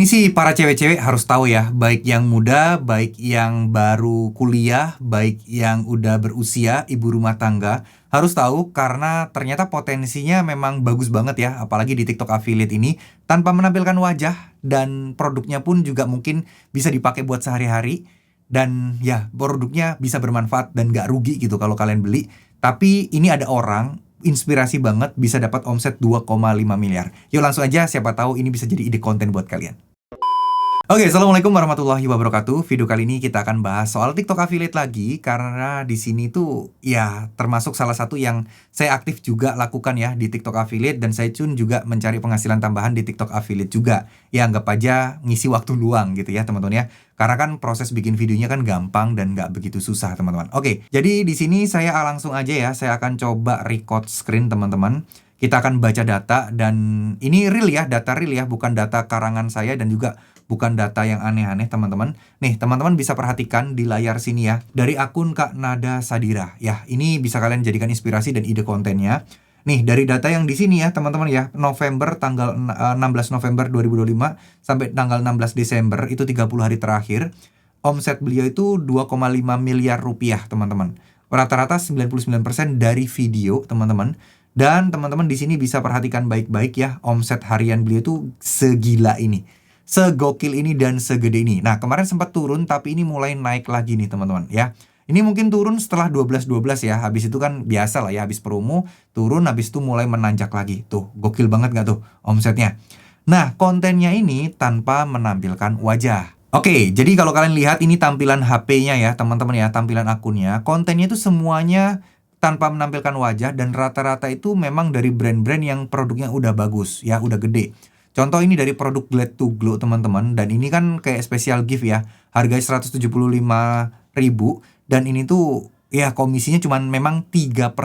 Ini sih para cewek-cewek harus tahu ya, baik yang muda, baik yang baru kuliah, baik yang udah berusia, ibu rumah tangga, harus tahu karena ternyata potensinya memang bagus banget ya, apalagi di TikTok affiliate ini, tanpa menampilkan wajah dan produknya pun juga mungkin bisa dipakai buat sehari-hari dan ya produknya bisa bermanfaat dan gak rugi gitu kalau kalian beli. Tapi ini ada orang inspirasi banget bisa dapat omset 2,5 miliar. Yuk langsung aja, siapa tahu ini bisa jadi ide konten buat kalian. Oke, assalamualaikum warahmatullahi wabarakatuh. Video kali ini kita akan bahas soal TikTok affiliate lagi karena di sini tuh ya termasuk salah satu yang saya aktif juga lakukan ya di TikTok affiliate dan saya pun juga mencari penghasilan tambahan di TikTok affiliate juga. Ya anggap aja ngisi waktu luang gitu ya teman-teman ya. Karena kan proses bikin videonya kan gampang dan nggak begitu susah teman-teman. Oke, jadi di sini saya langsung aja ya, saya akan coba record screen teman-teman. Kita akan baca data dan ini real ya, data real ya, bukan data karangan saya dan juga bukan data yang aneh-aneh teman-teman. Nih teman-teman bisa perhatikan di layar sini ya, dari akun Kak Nada Sadira. Ya ini bisa kalian jadikan inspirasi dan ide kontennya. Nih dari data yang di sini ya teman-teman ya, November tanggal 16 November 2025 sampai tanggal 16 Desember itu 30 hari terakhir. Omset beliau itu 2,5 miliar rupiah teman-teman. Rata-rata 99% dari video teman-teman. Dan teman-teman di sini bisa perhatikan baik-baik ya, omset harian beliau itu segila ini. Segokil ini dan segede ini. Nah, kemarin sempat turun tapi ini mulai naik lagi nih, teman-teman ya. Ini mungkin turun setelah 12-12 ya. Habis itu kan biasa lah ya, habis promo turun, habis itu mulai menanjak lagi. Tuh, gokil banget gak tuh omsetnya. Nah, kontennya ini tanpa menampilkan wajah. Oke, jadi kalau kalian lihat ini tampilan HP-nya ya, teman-teman ya, tampilan akunnya. Kontennya itu semuanya tanpa menampilkan wajah dan rata-rata itu memang dari brand-brand yang produknya udah bagus ya, udah gede. Contoh ini dari produk Glad to Glow teman-teman, dan ini kan kayak special gift ya, harganya 175.000 dan ini tuh ya komisinya cuman memang 3%.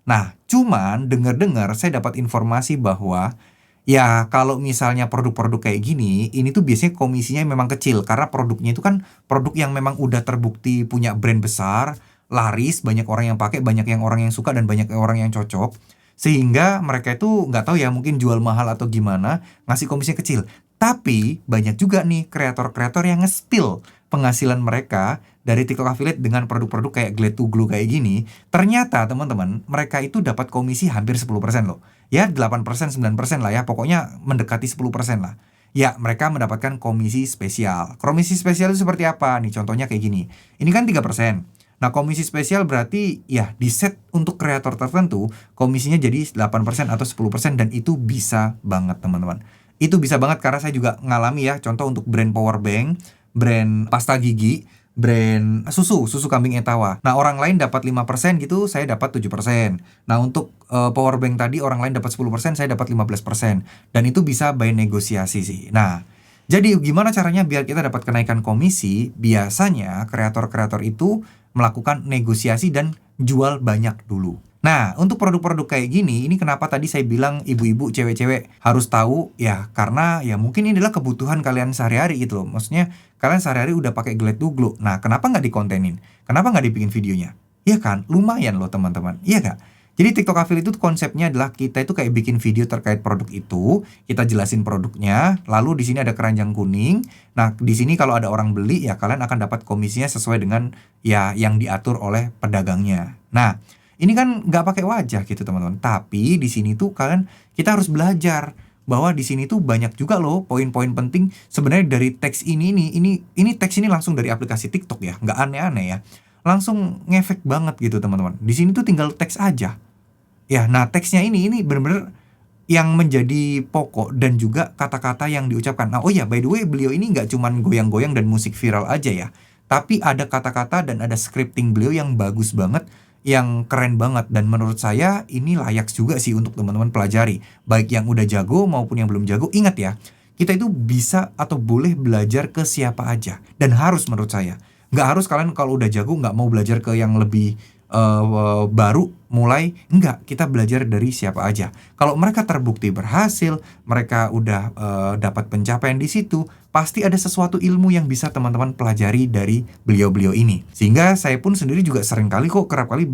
Nah, cuman dengar-dengar saya dapat informasi bahwa ya kalau misalnya produk-produk kayak gini, ini tuh biasanya komisinya memang kecil karena produknya itu kan produk yang memang udah terbukti punya brand besar, laris, banyak orang yang pakai, banyak yang orang yang suka dan banyak orang yang cocok. Sehingga mereka itu nggak tahu ya, mungkin jual mahal atau gimana, ngasih komisinya kecil. Tapi banyak juga nih kreator-kreator yang nge-spill penghasilan mereka dari TikTok affiliate dengan produk-produk kayak Glad to Glow kayak gini. Ternyata teman-teman, mereka itu dapat komisi hampir 10% loh. Ya 8%, 9% lah ya, pokoknya mendekati 10% lah. Ya, mereka mendapatkan komisi spesial. Komisi spesial itu seperti apa? Nih contohnya kayak gini. Ini kan 3%. Nah, komisi spesial berarti ya di set untuk kreator tertentu, komisinya jadi 8% atau 10% dan itu bisa banget teman-teman. Itu bisa banget karena saya juga ngalami ya, contoh untuk brand power bank, brand pasta gigi, brand susu kambing etawa. Nah, orang lain dapat 5% gitu, saya dapat 7%. Nah, untuk power bank tadi orang lain dapat 10%, saya dapat 15%. Dan itu bisa by negosiasi sih. Nah, jadi gimana caranya biar kita dapat kenaikan komisi? Biasanya kreator-kreator itu melakukan negosiasi dan jual banyak dulu. Nah, untuk produk-produk kayak gini, ini kenapa tadi saya bilang ibu-ibu, cewek-cewek harus tahu ya, karena ya mungkin ini adalah kebutuhan kalian sehari-hari gitu loh. Maksudnya kalian sehari-hari udah pakai Glad to Glow. Nah, kenapa nggak dikontenin? Kenapa nggak dibikin videonya? Iya kan? Lumayan loh teman-teman. Iya nggak? Jadi TikTok affiliate itu konsepnya adalah kita itu kayak bikin video terkait produk itu, kita jelasin produknya, lalu di sini ada keranjang kuning. Nah, di sini kalau ada orang beli ya kalian akan dapat komisinya sesuai dengan ya yang diatur oleh pedagangnya. Nah, ini kan nggak pakai wajah gitu teman-teman. Tapi di sini tuh kita harus belajar bahwa di sini tuh banyak juga loh poin-poin penting sebenarnya dari teks ini teks ini langsung dari aplikasi TikTok ya, nggak aneh-aneh ya. Langsung ngefek banget gitu teman-teman. Di sini tuh tinggal teks aja. Ya, nah teksnya ini bener-bener yang menjadi pokok dan juga kata-kata yang diucapkan. Nah, oh ya, by the way, beliau ini nggak cuman goyang-goyang dan musik viral aja ya. Tapi ada kata-kata dan ada scripting beliau yang bagus banget, yang keren banget. Dan menurut saya ini layak juga sih untuk teman-teman pelajari. Baik yang udah jago maupun yang belum jago. Ingat ya, kita itu bisa atau boleh belajar ke siapa aja. Dan harus menurut saya. Nggak harus kalian kalau udah jago nggak mau belajar ke yang lebih baru mulai, enggak, kita belajar dari siapa aja. Kalau mereka terbukti berhasil, mereka udah dapat pencapaian di situ, pasti ada sesuatu ilmu yang bisa teman-teman pelajari dari beliau-beliau ini. Sehingga saya pun sendiri juga sering kali kok kerap kali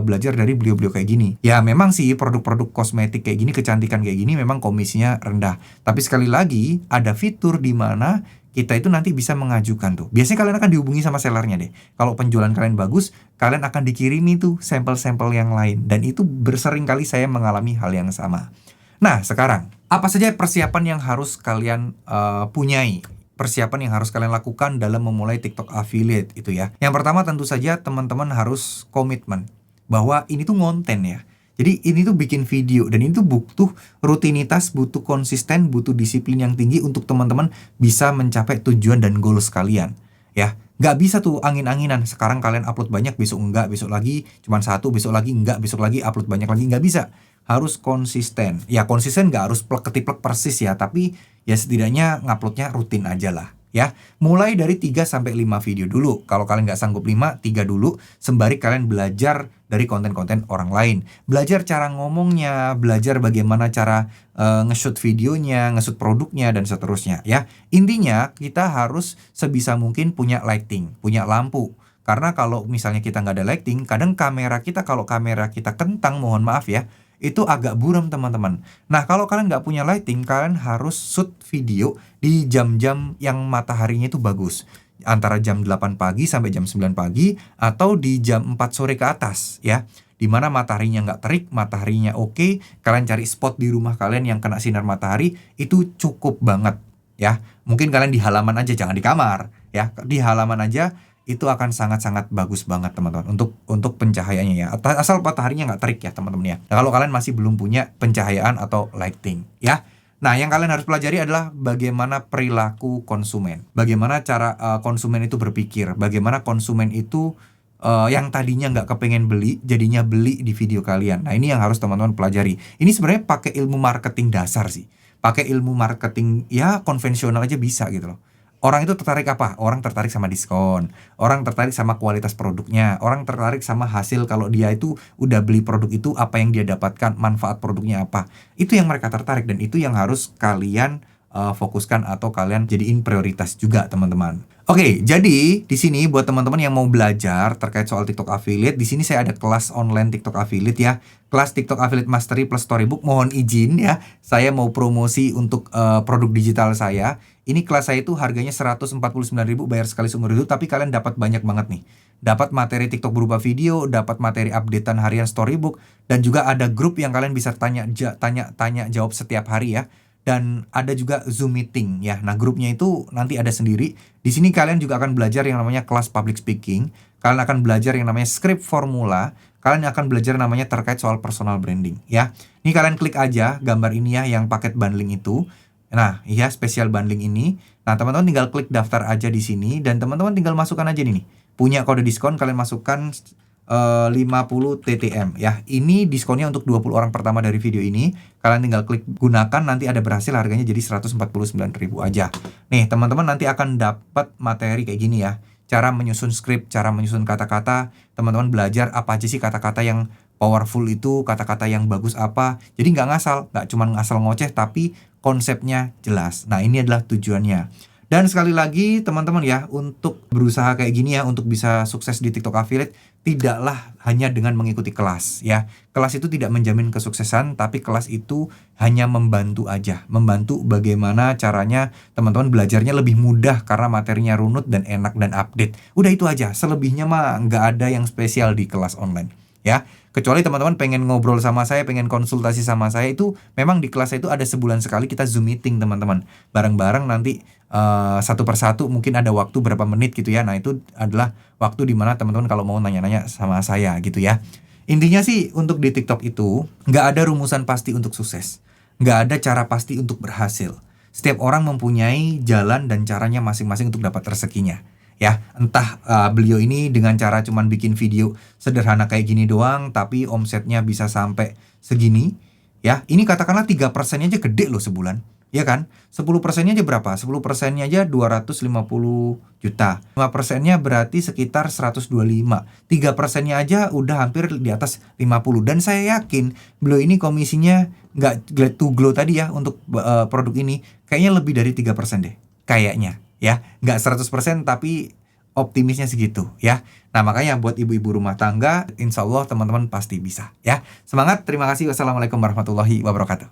belajar dari beliau-beliau kayak gini. Ya memang sih produk-produk kosmetik kayak gini, kecantikan kayak gini memang komisinya rendah. Tapi sekali lagi ada fitur di mana kita itu nanti bisa mengajukan tuh. Biasanya kalian akan dihubungi sama sellernya deh. Kalau penjualan kalian bagus, kalian akan dikirimi tuh sampel-sampel yang lain. Dan itu bersering kali saya mengalami hal yang sama. Nah, sekarang, apa saja persiapan yang harus kalian punyai? Persiapan yang harus kalian lakukan dalam memulai TikTok affiliate itu ya. Yang pertama tentu saja teman-teman harus komitmen bahwa ini tuh konten ya. Jadi ini tuh bikin video dan ini tuh butuh rutinitas, butuh konsisten, butuh disiplin yang tinggi untuk teman-teman bisa mencapai tujuan dan goals kalian. Ya, nggak bisa tuh angin-anginan. Sekarang kalian upload banyak, besok enggak, besok lagi cuman satu, besok lagi enggak, besok lagi upload banyak lagi, nggak bisa. Harus konsisten. Ya konsisten nggak harus plek-ketiplek persis ya, tapi ya setidaknya nguploadnya rutin aja lah. Ya, mulai dari 3 sampai 5 video dulu. Kalau kalian nggak sanggup 5, 3 dulu, sembari kalian belajar dari konten-konten orang lain. Belajar cara ngomongnya, belajar bagaimana cara nge-shoot videonya, nge-shoot produknya, dan seterusnya ya. Intinya kita harus sebisa mungkin punya lighting, punya lampu. Karena kalau misalnya kita nggak ada lighting, kadang kamera kita, kalau kamera kita kentang, mohon maaf ya, itu agak buram teman-teman. Nah kalau kalian nggak punya lighting, kalian harus shoot video di jam-jam yang mataharinya itu bagus. Antara jam 8 pagi sampai jam 9 pagi, atau di jam 4 sore ke atas ya. Dimana mataharinya nggak terik, mataharinya oke, kalian cari spot di rumah kalian yang kena sinar matahari, itu cukup banget ya. Mungkin kalian di halaman aja, jangan di kamar ya. Di halaman aja itu akan sangat-sangat bagus banget teman-teman untuk pencahayaannya ya. Asal mataharinya nggak terik ya teman-teman ya. Nah, kalau kalian masih belum punya pencahayaan atau lighting ya. Nah, yang kalian harus pelajari adalah bagaimana perilaku konsumen. Bagaimana cara konsumen itu berpikir. Bagaimana konsumen itu yang tadinya nggak kepengen beli, jadinya beli di video kalian. Nah, ini yang harus teman-teman pelajari. Ini sebenarnya pakai ilmu marketing dasar sih. Pakai ilmu marketing ya konvensional aja bisa gitu loh. Orang itu tertarik apa? Orang tertarik sama diskon. Orang tertarik sama kualitas produknya. Orang tertarik sama hasil kalau dia itu udah beli produk itu, apa yang dia dapatkan, manfaat produknya apa. Itu yang mereka tertarik dan itu yang harus kalian fokuskan atau kalian jadiin prioritas juga teman-teman. Oke, jadi di sini buat teman-teman yang mau belajar terkait soal TikTok affiliate, di sini saya ada kelas online TikTok affiliate ya. Kelas TikTok affiliate mastery plus storybook. Mohon izin ya, saya mau promosi untuk produk digital saya. Ini kelas saya itu harganya 149.000, bayar sekali seumur hidup, tapi kalian dapat banyak banget nih. Dapat materi TikTok berupa video, dapat materi updatean harian storybook, dan juga ada grup yang kalian bisa tanya jawab setiap hari ya. Dan ada juga Zoom meeting ya. Nah, grupnya itu nanti ada sendiri. Di sini kalian juga akan belajar yang namanya kelas public speaking. Kalian akan belajar yang namanya script formula. Kalian akan belajar namanya terkait soal personal branding ya. Ini kalian klik aja gambar ini ya, yang paket bundling itu. Nah, iya, spesial bundling ini. Nah, teman-teman tinggal klik daftar aja di sini dan teman-teman tinggal masukkan aja nih. Punya kode diskon, kalian masukkan 50 TTM ya. Ini diskonnya untuk 20 orang pertama dari video ini. Kalian tinggal klik gunakan, nanti ada berhasil, harganya jadi 149.000 aja. Nih, teman-teman nanti akan dapat materi kayak gini ya. Cara menyusun skrip, cara menyusun kata-kata. Teman-teman belajar apa aja sih kata-kata yang powerful itu, kata-kata yang bagus apa. Jadi nggak ngasal, nggak cuma ngasal ngoceh, tapi konsepnya jelas. Nah, ini adalah tujuannya. Dan sekali lagi teman-teman ya, untuk berusaha kayak gini ya, untuk bisa sukses di TikTok affiliate, tidaklah hanya dengan mengikuti kelas ya. Kelas itu tidak menjamin kesuksesan, tapi kelas itu hanya membantu aja. Membantu bagaimana caranya teman-teman belajarnya lebih mudah karena materinya runut dan enak dan update. Udah itu aja, selebihnya mah nggak ada yang spesial di kelas online ya. Kecuali teman-teman pengen ngobrol sama saya, pengen konsultasi sama saya, itu memang di kelas saya itu ada sebulan sekali kita Zoom meeting teman-teman. Bareng-bareng nanti satu persatu, mungkin ada waktu berapa menit gitu ya. Nah, itu adalah waktu dimana teman-teman kalau mau nanya-nanya sama saya gitu ya. Intinya sih untuk di TikTok itu nggak ada rumusan pasti untuk sukses. Nggak ada cara pasti untuk berhasil. Setiap orang mempunyai jalan dan caranya masing-masing untuk dapat rezekinya. Ya, entah beliau ini dengan cara cuman bikin video sederhana kayak gini doang, tapi omsetnya bisa sampai segini. Ya, ini katakanlah 3% aja gede loh sebulan. Ya kan? 10%-nya aja berapa? 10%-nya aja 250 juta. 5%-nya berarti sekitar 125. 3%-nya aja udah hampir di atas 50. Dan saya yakin beliau ini komisinya nggak glad to glow tadi ya untuk produk ini. Kayaknya lebih dari 3% deh. Kayaknya ya. Nggak 100% tapi optimisnya segitu ya. Nah makanya buat ibu-ibu rumah tangga, insya Allah teman-teman pasti bisa ya. Semangat, terima kasih. Wassalamualaikum warahmatullahi wabarakatuh.